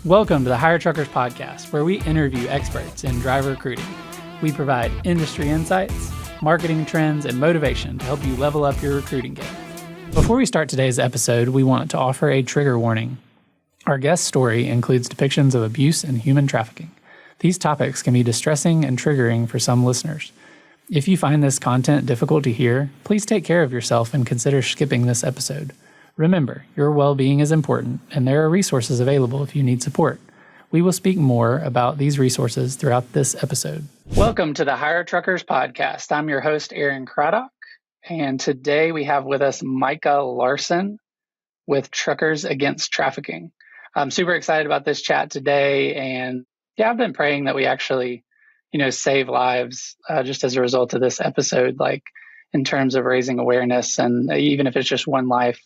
Welcome to the Hire Truckers podcast, where we interview experts in driver recruiting. We provide industry insights, marketing trends, and motivation to help you level up your recruiting game. Before we start today's episode, we want to offer a trigger warning. Our guest story includes depictions of abuse and human trafficking. These topics can be distressing and triggering for some listeners. If you find this content difficult to hear, please take care of yourself and consider skipping this episode. Remember, your well-being is important, and there are resources available if you need support. We will speak more about these resources throughout this episode. Welcome to the Hire Truckers podcast. I'm your host, Craddock, and today we have with us Micah Larson with Truckers Against Trafficking. I'm super excited about this chat today, and I've been praying that we actually, save lives just as a result of this episode, like in terms of raising awareness, and even if it's just one life,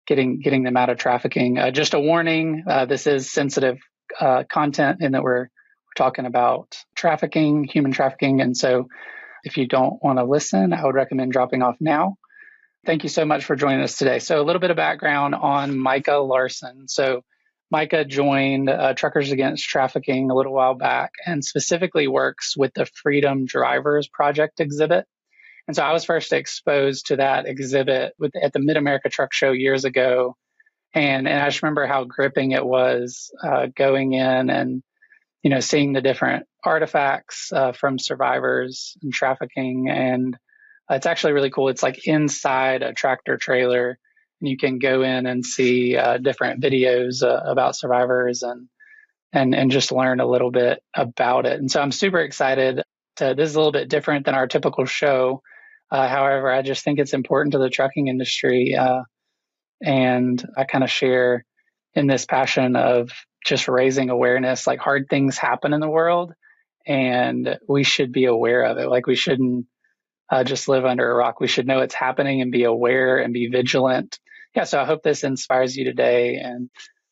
getting them out of trafficking. Just a warning, this is sensitive content in that we're talking about trafficking, human trafficking. And so if you don't want to listen, I would recommend dropping off now. Thank you so much for joining us today. So a little bit of background on Micah Larson. So Micah joined Truckers Against Trafficking a little while back and specifically works with the Freedom Drivers Project exhibit. And so I was first exposed to that exhibit at the Mid-America Truck Show years ago. And I just remember how gripping it was going in and, seeing the different artifacts from survivors and trafficking. And it's actually really cool. It's like inside a tractor trailer, and you can go in and see different videos about survivors and just learn a little bit about it. And so I'm super excited. This is a little bit different than our typical show. However, I just think it's important to the trucking industry. And I kind of share in this passion of just raising awareness, like hard things happen in the world and we should be aware of it. Like we shouldn't just live under a rock. We should know it's happening and be aware and be vigilant. So I hope this inspires you today and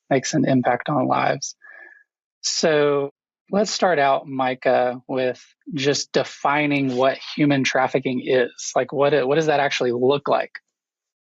makes an impact on lives. So let's start out, Micah, with just defining what human trafficking is. Like, what does that actually look like?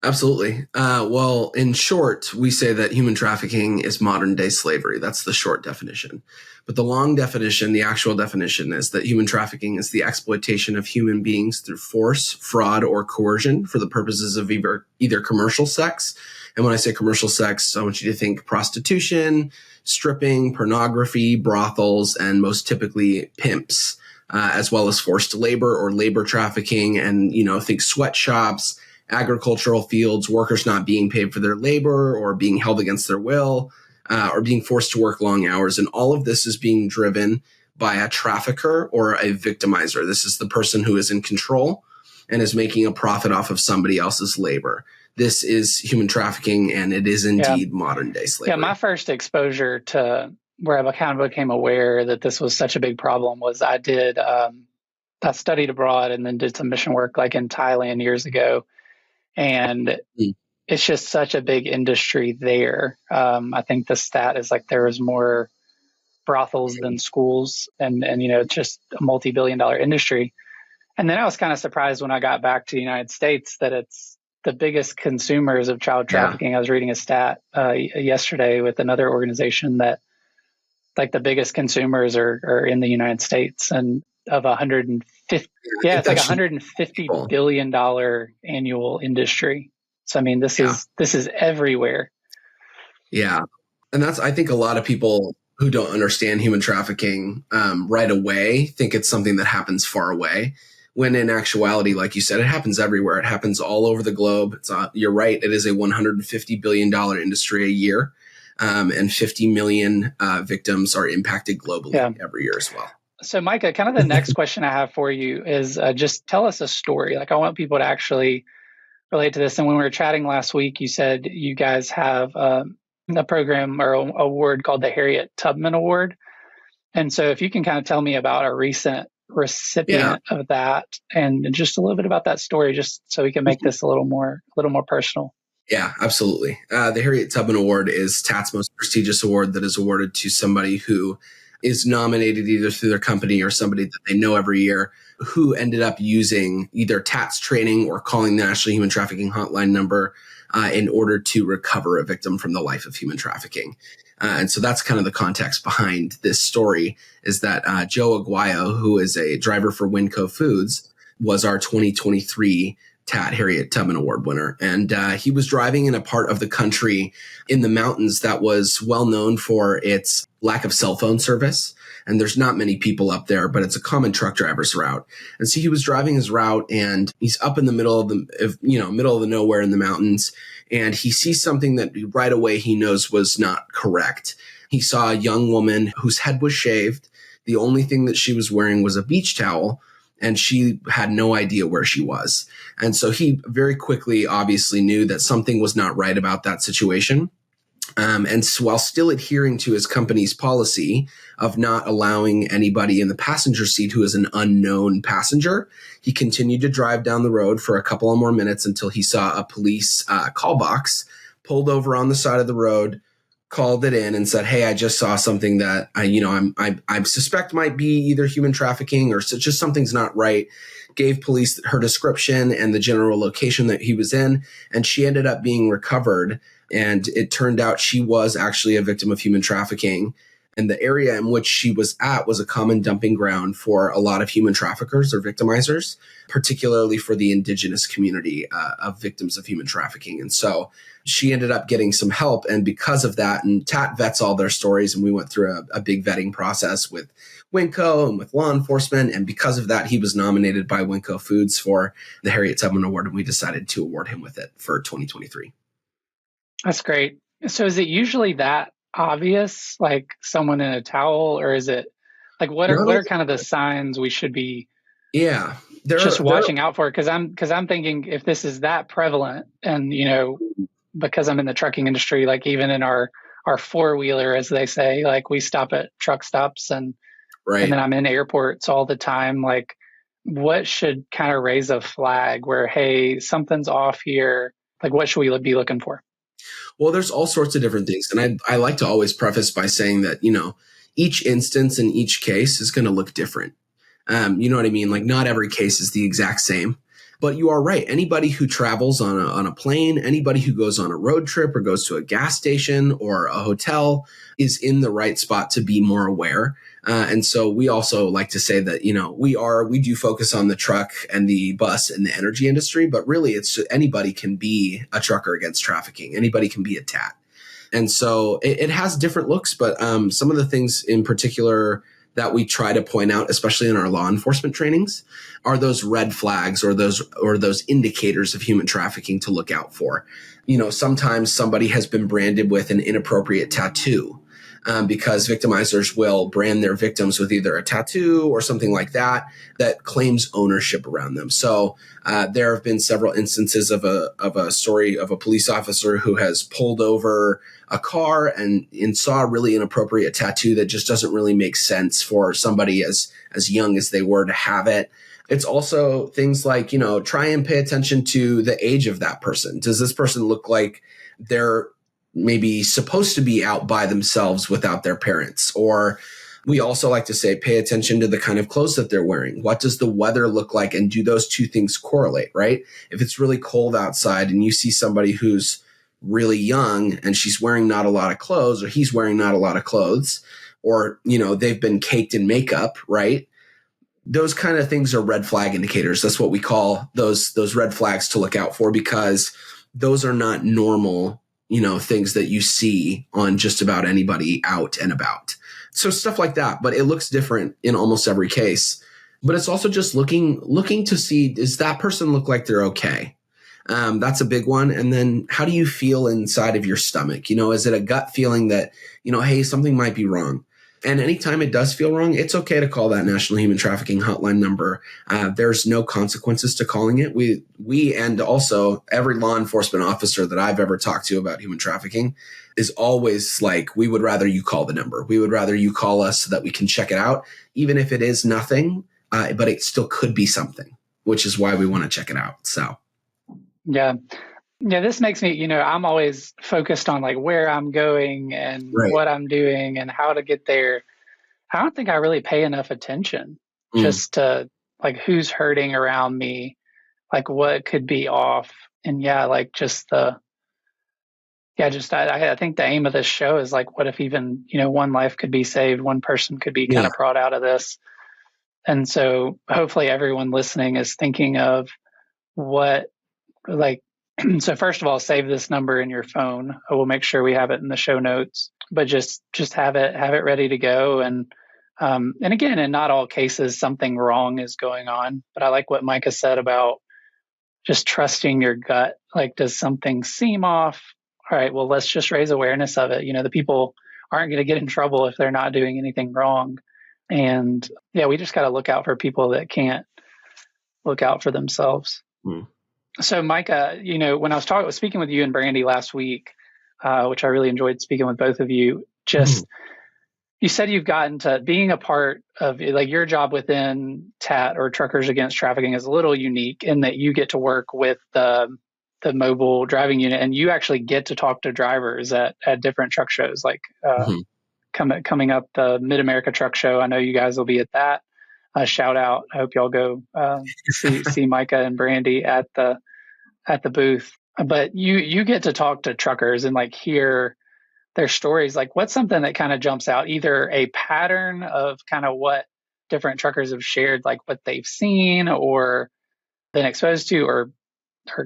Absolutely. Well, in short, we say that human trafficking is modern day slavery. That's the short definition. But the long definition, the actual definition, is that human trafficking is the exploitation of human beings through force, fraud, or coercion for the purposes of either commercial sex. And when I say commercial sex, I want you to think prostitution, stripping, pornography, brothels, and most typically pimps, as well as forced labor or labor trafficking. And, think sweatshops, agricultural fields, workers not being paid for their labor or being held against their will, or being forced to work long hours. And all of this is being driven by a trafficker or a victimizer. This is the person who is in control and is making a profit off of somebody else's labor. This is human trafficking, and it is indeed modern day slavery. Yeah, my first exposure to where I kind of became aware that this was such a big problem was I studied abroad and then did some mission work like in Thailand years ago. And it's just such a big industry there. I think the stat is like there was more brothels than schools, and it's just a multi-billion-dollar industry. And then I was kind of surprised when I got back to the United States that it's the biggest consumers of child trafficking. I was reading a stat yesterday with another organization that like the biggest consumers are in the United States, and of 150, it's like $150 billion annual industry. So I mean, this is everywhere. Yeah, and I think a lot of people who don't understand human trafficking right away think it's something that happens far away. When in actuality, like you said, it happens everywhere. It happens all over the globe. You're right. It is a $150 billion industry a year, and 50 million victims are impacted globally every year as well. So, Micah, kind of the next question I have for you is just tell us a story. Like, I want people to actually relate to this. And when we were chatting last week, you said you guys have a program or an award called the Harriet Tubman Award. And so if you can kind of tell me about a recent recipient of that and just a little bit about that story, just so we can make this a little more personal. Yeah, absolutely. The Harriet Tubman Award is TAT's most prestigious award that is awarded to somebody who is nominated either through their company or somebody that they know every year who ended up using either TAT's training or calling the National Human Trafficking Hotline number in order to recover a victim from the life of human trafficking. And so that's kind of the context behind this story, is that Joe Aguayo, who is a driver for Winco Foods, was our 2023 TAT Harriet Tubman Award winner. And he was driving in a part of the country in the mountains that was well known for its lack of cell phone service. And there's not many people up there, but it's a common truck driver's route. And so he was driving his route, and he's up in the middle of the nowhere in the mountains. And he sees something that right away he knows was not correct. He saw a young woman whose head was shaved. The only thing that she was wearing was a beach towel, and she had no idea where she was. And so he very quickly obviously knew that something was not right about that situation. And so while still adhering to his company's policy of not allowing anybody in the passenger seat who is an unknown passenger, he continued to drive down the road for a couple of more minutes until he saw a police call box, pulled over on the side of the road, called it in and said, "Hey, I just saw something that I suspect might be either human trafficking or just something's not right." Gave police her description and the general location that he was in, and she ended up being recovered. And it turned out she was actually a victim of human trafficking. And the area in which she was at was a common dumping ground for a lot of human traffickers or victimizers, particularly for the indigenous community of victims of human trafficking. And so she ended up getting some help. And because of that, and TAT vets all their stories, and we went through a big vetting process with Winco and with law enforcement. And because of that, he was nominated by Winco Foods for the Harriet Tubman Award, and we decided to award him with it for 2023. That's great. So is it usually that obvious, like someone in a towel, or is it like what are kind of the signs we should be watching out for? Because I'm thinking if this is that prevalent, and because I'm in the trucking industry, like even in our four-wheeler, as they say, like we stop at truck stops and then I'm in airports all the time, like what should kind of raise a flag where, hey, something's off here? Like what should we be looking for? Well, there's all sorts of different things. And I like to always preface by saying that, each instance in each case is going to look different. You know what I mean? Like not every case is the exact same. But you are right. Anybody who travels on a plane, anybody who goes on a road trip or goes to a gas station or a hotel is in the right spot to be more aware. And so we also like to say that, we do focus on the truck and the bus and the energy industry, but really it's anybody can be a trucker against trafficking. Anybody can be a TAT. And so it has different looks, but some of the things in particular that we try to point out, especially in our law enforcement trainings, are those red flags or those indicators of human trafficking to look out for. Sometimes somebody has been branded with an inappropriate tattoo because victimizers will brand their victims with either a tattoo or something like that claims ownership around them. So there have been several instances of a story of a police officer who has pulled over a car and saw a really inappropriate tattoo that just doesn't really make sense for somebody as young as they were to have it. It's also things like, try and pay attention to the age of that person. Does this person look like they're maybe supposed to be out by themselves without their parents? Or we also like to say, pay attention to the kind of clothes that they're wearing. What does the weather look like? And do those two things correlate, right? If it's really cold outside and you see somebody who's really young and she's wearing not a lot of clothes, or he's wearing not a lot of clothes, or, they've been caked in makeup, right? Those kind of things are red flag indicators. That's what we call those red flags to look out for, because those are not normal, things that you see on just about anybody out and about. So stuff like that, but it looks different in almost every case. But it's also just looking to see, does that person look like they're okay? That's a big one. And then how do you feel inside of your stomach? Is it a gut feeling that, hey, something might be wrong? And anytime it does feel wrong, it's okay to call that National Human Trafficking Hotline number. There's no consequences to calling it. We and also every law enforcement officer that I've ever talked to about human trafficking is always like, we would rather you call the number. We would rather you call us so that we can check it out, even if it is nothing, but it still could be something, which is why we want to check it out. So. Yeah. Yeah, this makes me, I'm always focused on like where I'm going and what I'm doing and how to get there. I don't think I really pay enough attention just to like who's hurting around me, like what could be off. And yeah, like just the Yeah, just I think the aim of this show is like, what if even, one life could be saved, one person could be kind Yeah. of brought out of this. And so hopefully everyone listening is thinking of what, like, so first of all, save this number in your phone. We'll make sure we have it in the show notes, but just have it ready to go. And again, in not all cases, something wrong is going on. But I like what Micah said about just trusting your gut. Like, does something seem off? All right, well, let's just raise awareness of it. The people aren't going to get in trouble if they're not doing anything wrong. And yeah, we just got to look out for people that can't look out for themselves. Mm. So, Micah, when I was speaking with you and Brandy last week, which I really enjoyed speaking with both of you, just you said you've gotten to being a part of, like, your job within TAT or Truckers Against Trafficking is a little unique in that you get to work with the mobile driving unit, and you actually get to talk to drivers at different truck shows, like coming up the Mid America Truck Show. I know you guys will be at that. Shout out! I hope y'all go see Micah and Brandy at the booth. But you get to talk to truckers and like hear their stories. Like, what's something that kind of jumps out, either a pattern of kind of what different truckers have shared, like what they've seen or been exposed to, or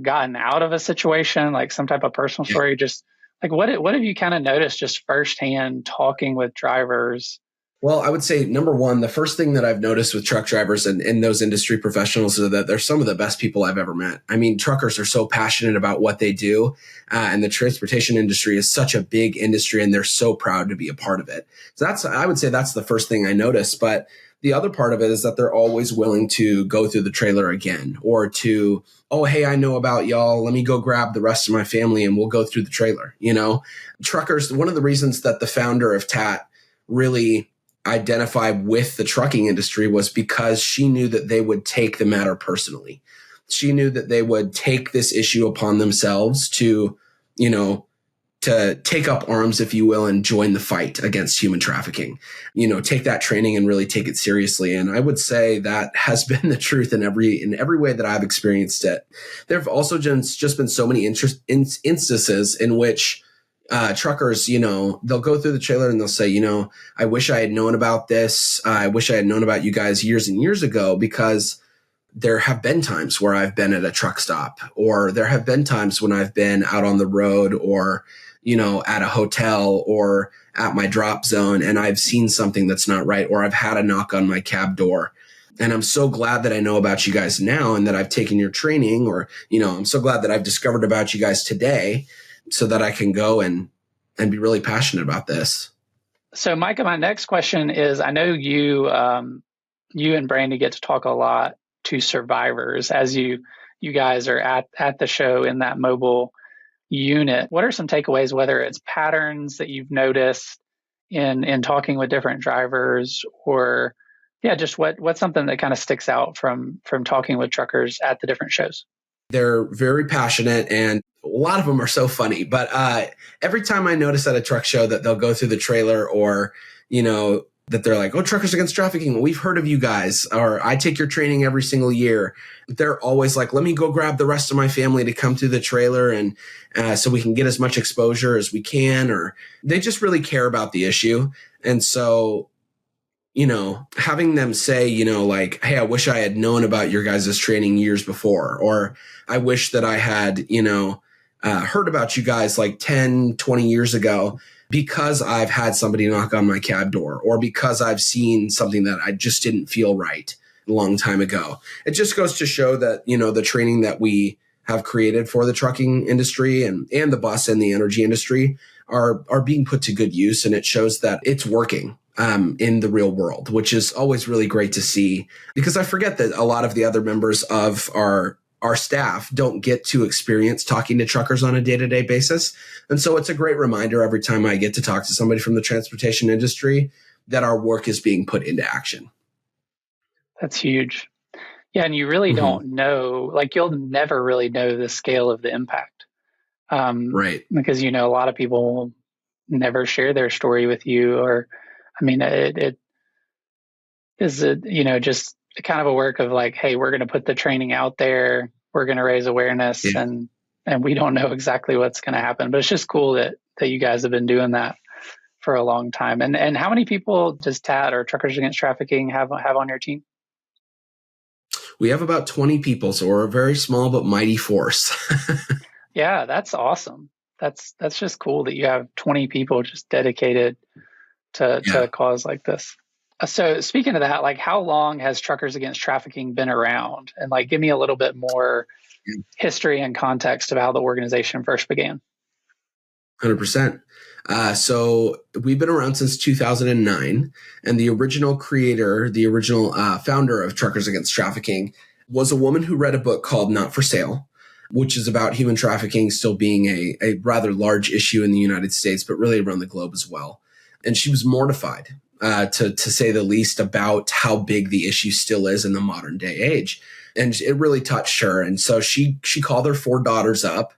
gotten out of a situation, like some type of personal Yeah. story. Just like, what have you kind of noticed just firsthand talking with drivers? Well, I would say number one, the first thing that I've noticed with truck drivers and those industry professionals is that they're some of the best people I've ever met. I mean, truckers are so passionate about what they do, and the transportation industry is such a big industry, and they're so proud to be a part of it. So I would say that's the first thing I noticed. But the other part of it is that they're always willing to go through the trailer again, or to, oh, hey, I know about y'all. Let me go grab the rest of my family and we'll go through the trailer. Truckers, one of the reasons that the founder of TAT really identify with the trucking industry was because she knew that they would take the matter personally. She knew that they would take this issue upon themselves to take up arms, if you will, and join the fight against human trafficking, take that training and really take it seriously. And I would say that has been the truth in every way that I've experienced it. There have also just been so many instances in which truckers, they'll go through the trailer and they'll say, I wish I had known about this. I wish I had known about you guys years and years ago, because there have been times where I've been at a truck stop, or there have been times when I've been out on the road, or, at a hotel or at my drop zone, and I've seen something that's not right, or I've had a knock on my cab door. And I'm so glad that I know about you guys now and that I've taken your training, or, I'm so glad that I've discovered about you guys today, so that I can go and be really passionate about this. So, Micah, my next question is, I know you and Brandy get to talk a lot to survivors as you guys are at the show in that mobile unit. What are some takeaways, whether it's patterns that you've noticed in talking with different drivers, or just what's something that kind of sticks out from talking with truckers at the different shows? They're very passionate, and a lot of them are so funny. But every time I notice at a truck show that they'll go through the trailer, or, that they're like, oh, Truckers Against Trafficking, we've heard of you guys, or I take your training every single year. They're always like, let me go grab the rest of my family to come through the trailer, and so we can get as much exposure as we can. Or they just really care about the issue. And so, having them say, like, hey, I wish I had known about your guys' training years before, or I wish that I had, heard about you guys like 10, 20 years ago, because I've had somebody knock on my cab door, or because I've seen something that I just didn't feel right a long time ago. It just goes to show that, the training that we have created for the trucking industry and the bus and the energy industry are being put to good use. And it shows that it's working in the real world, which is always really great to see, because I forget that a lot of the other members of our staff don't get to experience talking to truckers on a day-to-day basis. And so it's a great reminder every time I get to talk to somebody from the transportation industry that our work is being put into action. That's huge. Yeah. And you really don't know, like, you'll never really know the scale of the impact. Right. Because, a lot of people will never share their story with you, or, I mean, it is, just kind of a work of like, hey, we're going to put the training out there. We're going to raise awareness, Yeah. and and we don't know exactly what's going to happen. But it's just cool that you guys have been doing that for a long time. And how many people does TAT or Truckers Against Trafficking have on your team? We have about 20 people, so we're a very small but mighty force. Yeah, that's awesome. That's just cool that you have 20 people just dedicated to a cause like this. So speaking of that, like how long has Truckers Against Trafficking been around? And like give me a little bit more history and context of how the organization first began. 100%. So we've been around since 2009, and the original creator, the original founder of Truckers Against Trafficking was a woman who read a book called Not for Sale, which is about human trafficking still being a rather large issue in the United States, but really around the globe as well. And she was mortified, to say the least, about how big the issue still is in the modern day age. And it really touched her. And so she called her 4 daughters up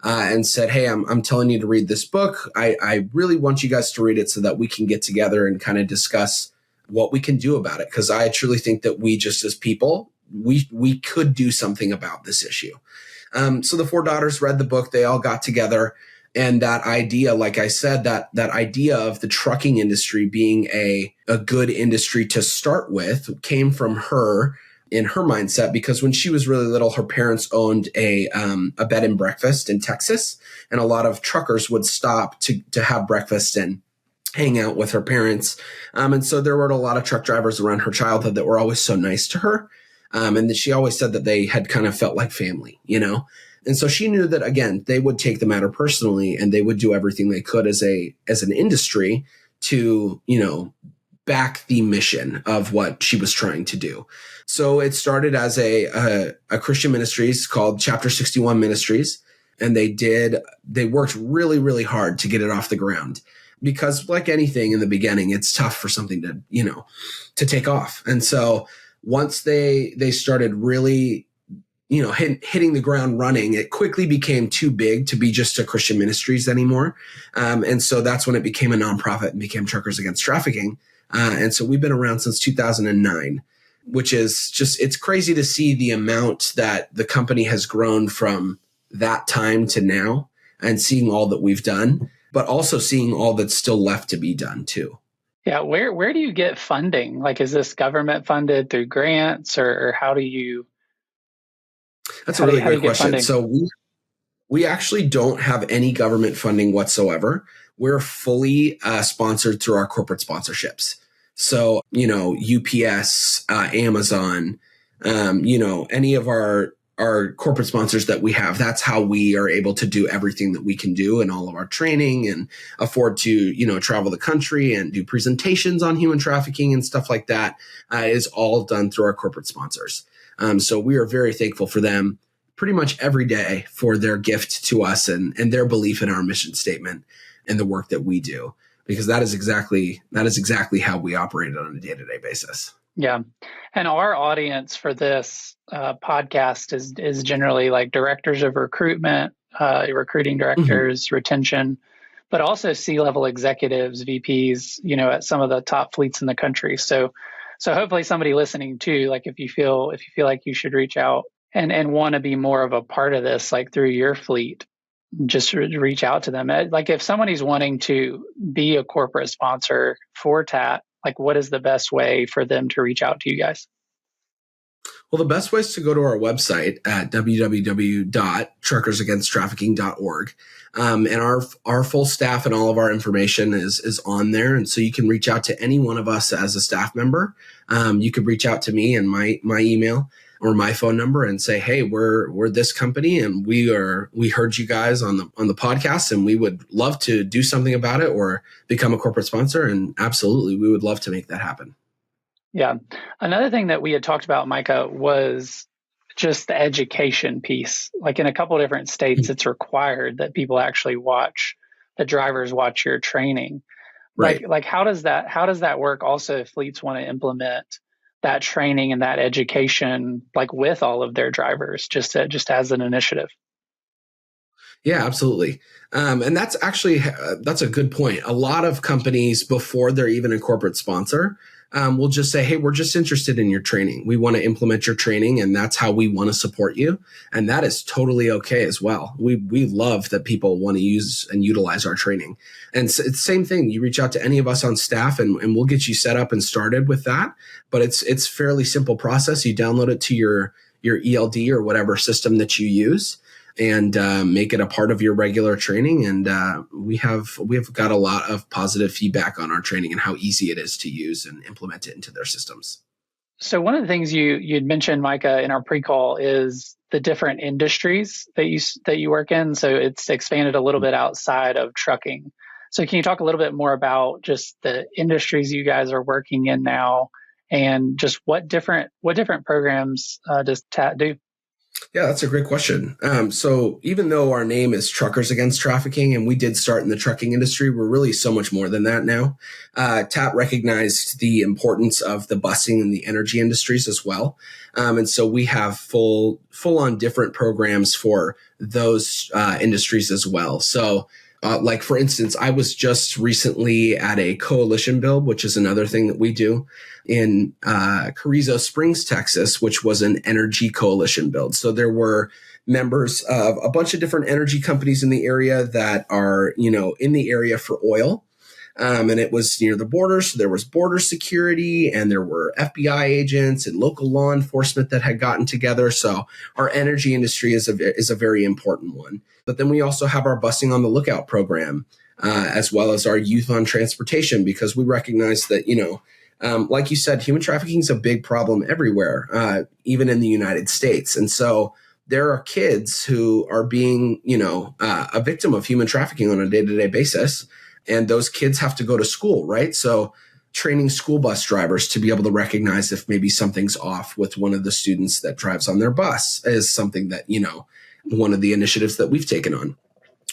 and said, hey, I'm telling you to read this book. I really want you guys to read it so that we can get together and kind of discuss what we can do about it. Because I truly think that we just as people, we could do something about this issue. So the 4 daughters read the book. They all got together. And that idea, like I said, that idea of the trucking industry being a good industry to start with came from her in her mindset, because when she was really little, her parents owned a bed and breakfast in Texas, and a lot of truckers would stop to have breakfast and hang out with her parents. And so there were a lot of truck drivers around her childhood that were always so nice to her. And that she always said that they had kind of felt like family, you know? And so she knew that, again, they would take the matter personally, and they would do everything they could as an industry to, you know, back the mission of what she was trying to do. So it started as a Christian ministries called Chapter 61 Ministries. And they worked really, really hard to get it off the ground, because like anything in the beginning, it's tough for something to, you know, to take off. And so once they started really, you know, hitting the ground running, it quickly became too big to be just a Christian ministries anymore. And so that's when it became a nonprofit and became Truckers Against Trafficking. And so we've been around since 2009, which is just, it's crazy to see the amount that the company has grown from that time to now, and seeing all that we've done, but also seeing all that's still left to be done too. Yeah. Where do you get funding? Like, is this government funded through grants, or how do you? That's a really great question. So we actually don't have any government funding whatsoever. We're fully sponsored through our corporate sponsorships. So, you know, UPS, Amazon, you know, any of our corporate sponsors that we have, that's how we are able to do everything that we can do in all of our training, and afford to, you know, travel the country and do presentations on human trafficking and stuff like that, is all done through our corporate sponsors. So we are very thankful for them pretty much every day for their gift to us and their belief in our mission statement and the work that we do, because that is exactly how we operate on a day-to-day basis. Yeah. And our audience for this podcast is generally like directors of recruitment, recruiting directors, retention, but also C-level executives, VPs, you know, at some of the top fleets in the country. So hopefully somebody listening too, like if you feel like you should reach out and want to be more of a part of this, like through your fleet, just reach out to them. Like if somebody's wanting to be a corporate sponsor for TAT, like what is the best way for them to reach out to you guys? Well, the best way is to go to our website at www.truckersagainsttrafficking.org. And our full staff and all of our information is on there. And so you can reach out to any one of us as a staff member. You could reach out to me and my email or my phone number and say, hey, we're this company, and we heard you guys on the podcast, and we would love to do something about it or become a corporate sponsor. And absolutely, we would love to make that happen. Yeah. Another thing that we had talked about, Micah, was just the education piece. Like in a couple of different states, it's required that people actually the drivers watch your training. Right. Like how does that work also if fleets want to implement that training and that education, like with all of their drivers, just as an initiative? Yeah, absolutely. And that's a good point. A lot of companies, before they're even a corporate sponsor, we'll just say, hey, we're just interested in your training. We want to implement your training, and that's how we want to support you. And that is totally okay as well. We love that people want to use and utilize our training. And it's the same thing. You reach out to any of us on staff, and we'll get you set up and started with that. But it's fairly simple process. You download it to your ELD or whatever system that you use, and make it a part of your regular training. And we have got a lot of positive feedback on our training and how easy it is to use and implement it into their systems. So one of the things you'd mentioned, Micah, in our pre-call is the different industries that you work in. So it's expanded a little bit outside of trucking. So can you talk a little bit more about just the industries you guys are working in now, and just what different programs does TAT do? Yeah, that's a great question. So even though our name is Truckers Against Trafficking, and we did start in the trucking industry, we're really so much more than that now. TAT recognized the importance of the busing and the energy industries as well. And so we have full on different programs for those industries as well. So like, for instance, I was just recently at a coalition build, which is another thing that we do in Carrizo Springs, Texas, which was an energy coalition build. So there were members of a bunch of different energy companies in the area that are, in the area for oil. And it was near the border. So there was border security, and there were FBI agents and local law enforcement that had gotten together. So our energy industry is a very important one. But then we also have our Busing on the Lookout program, as well as our Youth on Transportation, because we recognize that, like you said, human trafficking is a big problem everywhere, even in the United States. And so there are kids who are being, a victim of human trafficking on a day-to-day basis. And those kids have to go to school, right? So training school bus drivers to be able to recognize if maybe something's off with one of the students that drives on their bus is something that, one of the initiatives that we've taken on.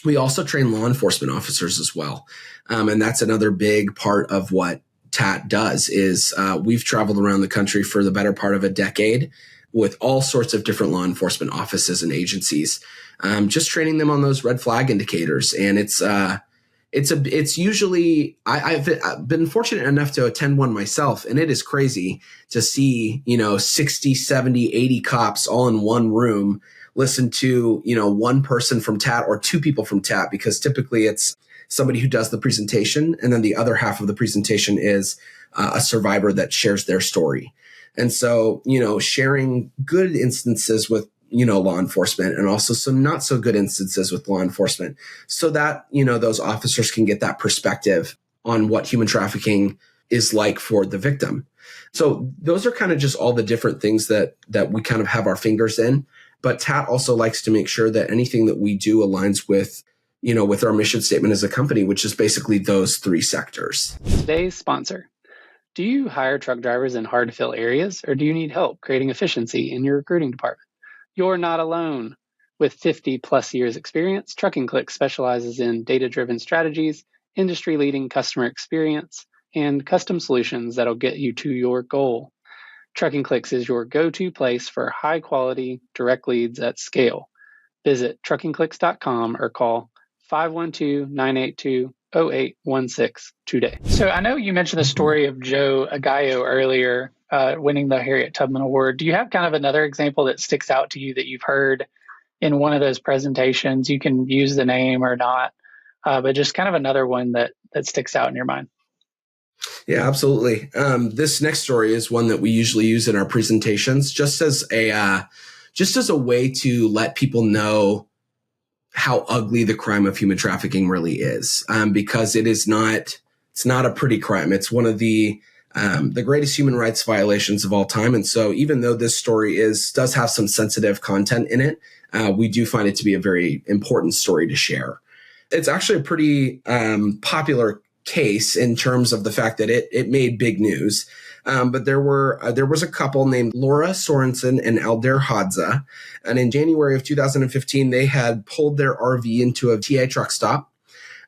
We also train law enforcement officers as well. And that's another big part of what TAT does is we've traveled around the country for the better part of a decade with all sorts of different law enforcement offices and agencies, just training them on those red flag indicators. And it's usually, I've been fortunate enough to attend one myself, and it is crazy to see, 60, 70, 80 cops all in one room listen to, one person from TAT or two people from TAT, because typically it's somebody who does the presentation, and then the other half of the presentation is a survivor that shares their story. And so, sharing good instances with law enforcement, and also some not so good instances with law enforcement, so that, those officers can get that perspective on what human trafficking is like for the victim. So those are kind of just all the different things that we kind of have our fingers in. But TAT also likes to make sure that anything that we do aligns with, with our mission statement as a company, which is basically those three sectors. Today's sponsor. Do you hire truck drivers in hard to fill areas, or do you need help creating efficiency in your recruiting department? You're not alone. With 50 plus years experience, Trucking Clicks specializes in data-driven strategies, industry-leading customer experience, and custom solutions that'll get you to your goal. Trucking Clicks is your go-to place for high-quality, direct leads at scale. Visit truckingclicks.com or call 512-982-0816 today. So I know you mentioned the story of Joe Aguayo earlier, winning the Harriet Tubman Award. Do you have kind of another example that sticks out to you that you've heard in one of those presentations? You can use the name or not, but just kind of another one that sticks out in your mind. Yeah, absolutely. This next story is one that we usually use in our presentations, just as a way to let people know how ugly the crime of human trafficking really is, because it's not a pretty crime. It's one of the greatest human rights violations of all time. And so even though this story does have some sensitive content in it, we do find it to be a very important story to share. It's actually a pretty popular case in terms of the fact that it made big news. But there was a couple named Laura Sorensen and Alder Hadza. And in January of 2015, they had pulled their RV into a TA truck stop.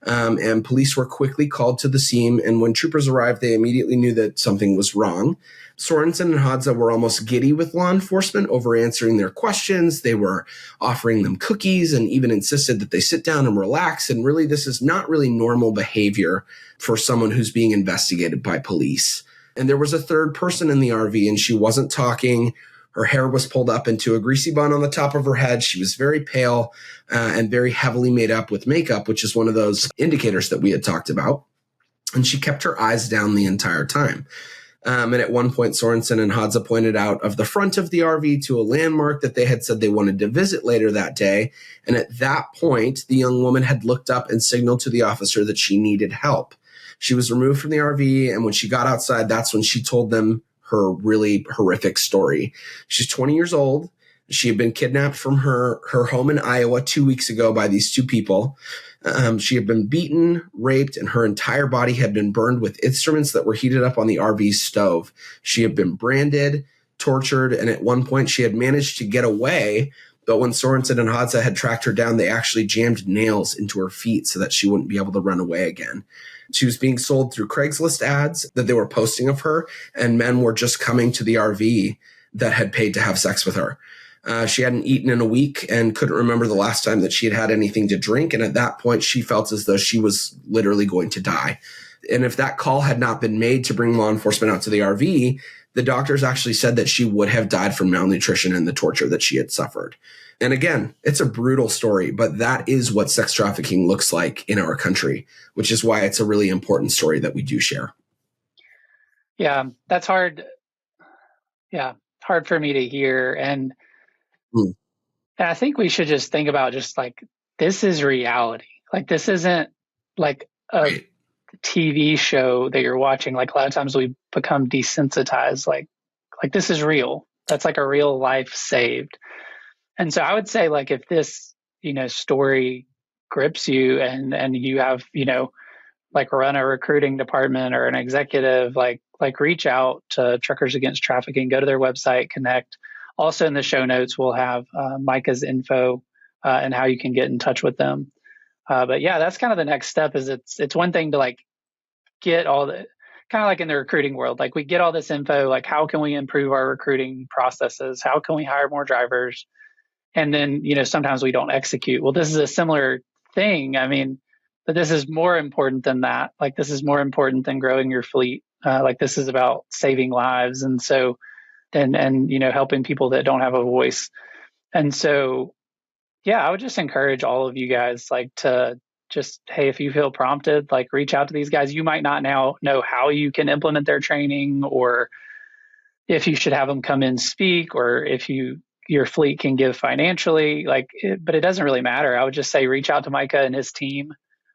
And police were quickly called to the scene. And when troopers arrived, they immediately knew that something was wrong. Sorensen and Hadza were almost giddy with law enforcement over answering their questions. They were offering them cookies and even insisted that they sit down and relax. And really, this is not really normal behavior for someone who's being investigated by police. And there was a third person in the RV, and she wasn't talking. Her hair was pulled up into a greasy bun on the top of her head. She was very pale and very heavily made up with makeup, which is one of those indicators that we had talked about. And she kept her eyes down the entire time. And at one point, Sorensen and Hadza pointed out of the front of the RV to a landmark that they had said they wanted to visit later that day. And at that point, the young woman had looked up and signaled to the officer that she needed help. She was removed from the RV, and when she got outside, that's when she told them her really horrific story. She's 20 years old. She had been kidnapped from her home in Iowa 2 weeks ago by these two people. She had been beaten, raped, and her entire body had been burned with instruments that were heated up on the RV's stove. She had been branded, tortured, and at one point she had managed to get away. But when Sorensen and Hadza had tracked her down, they actually jammed nails into her feet so that she wouldn't be able to run away again. She was being sold through Craigslist ads that they were posting of her, and men were just coming to the RV that had paid to have sex with her. She hadn't eaten in a week and couldn't remember the last time that she had had anything to drink. And at that point, she felt as though she was literally going to die. And if that call had not been made to bring law enforcement out to the RV, the doctors actually said that she would have died from malnutrition and the torture that she had suffered. And again, it's a brutal story, but that is what sex trafficking looks like in our country, which is why it's a really important story that we do share. Yeah, that's hard. Yeah, hard for me to hear. And I think we should just think about just like, this is reality. Like, this isn't like a TV show that you're watching. Like, a lot of times we become desensitized. Like this is real. That's like a real life saved. And so I would say, like, if this, story grips you and you have, like run a recruiting department or an executive, like reach out to Truckers Against Trafficking, go to their website, connect. Also in the show notes, we'll have Micah's info and how you can get in touch with them. But yeah, that's kind of the next step. Is it's one thing to like get all the kind of like in the recruiting world, like we get all this info, like how can we improve our recruiting processes? How can we hire more drivers? And then, sometimes we don't execute. Well, this is a similar thing. I mean, but this is more important than that. Like, this is more important than growing your fleet. Like, this is about saving lives. And so, and helping people that don't have a voice. And so, yeah, I would just encourage all of you guys, like, to just, hey, if you feel prompted, like, reach out to these guys. You might not now know how you can implement their training, or if you should have them come in speak, or if your fleet can give financially, but it doesn't really matter. I would just say reach out to Micah and his team.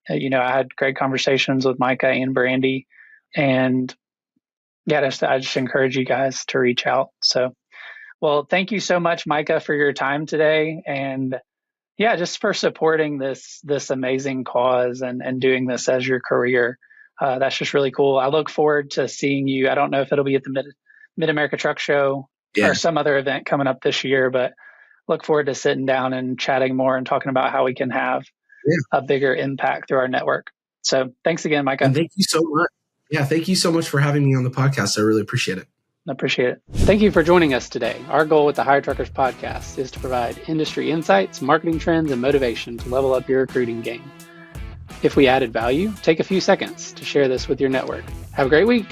I had great conversations with Micah and Brandy, and yeah, I just encourage you guys to reach out. So, well, thank you so much, Micah, for your time today, and yeah, just for supporting this amazing cause and doing this as your career. That's just really cool. I look forward to seeing you. I don't know if it'll be at the Mid America Truck Show or some other event coming up this year, but look forward to sitting down and chatting more and talking about how we can have a bigger impact through our network. So thanks again, Micah. And thank you so much. Yeah, thank you so much for having me on the podcast. I really appreciate it. I appreciate it. Thank you for joining us today. Our goal with the Hire Truckers podcast is to provide industry insights, marketing trends, and motivation to level up your recruiting game. If we added value, take a few seconds to share this with your network. Have a great week.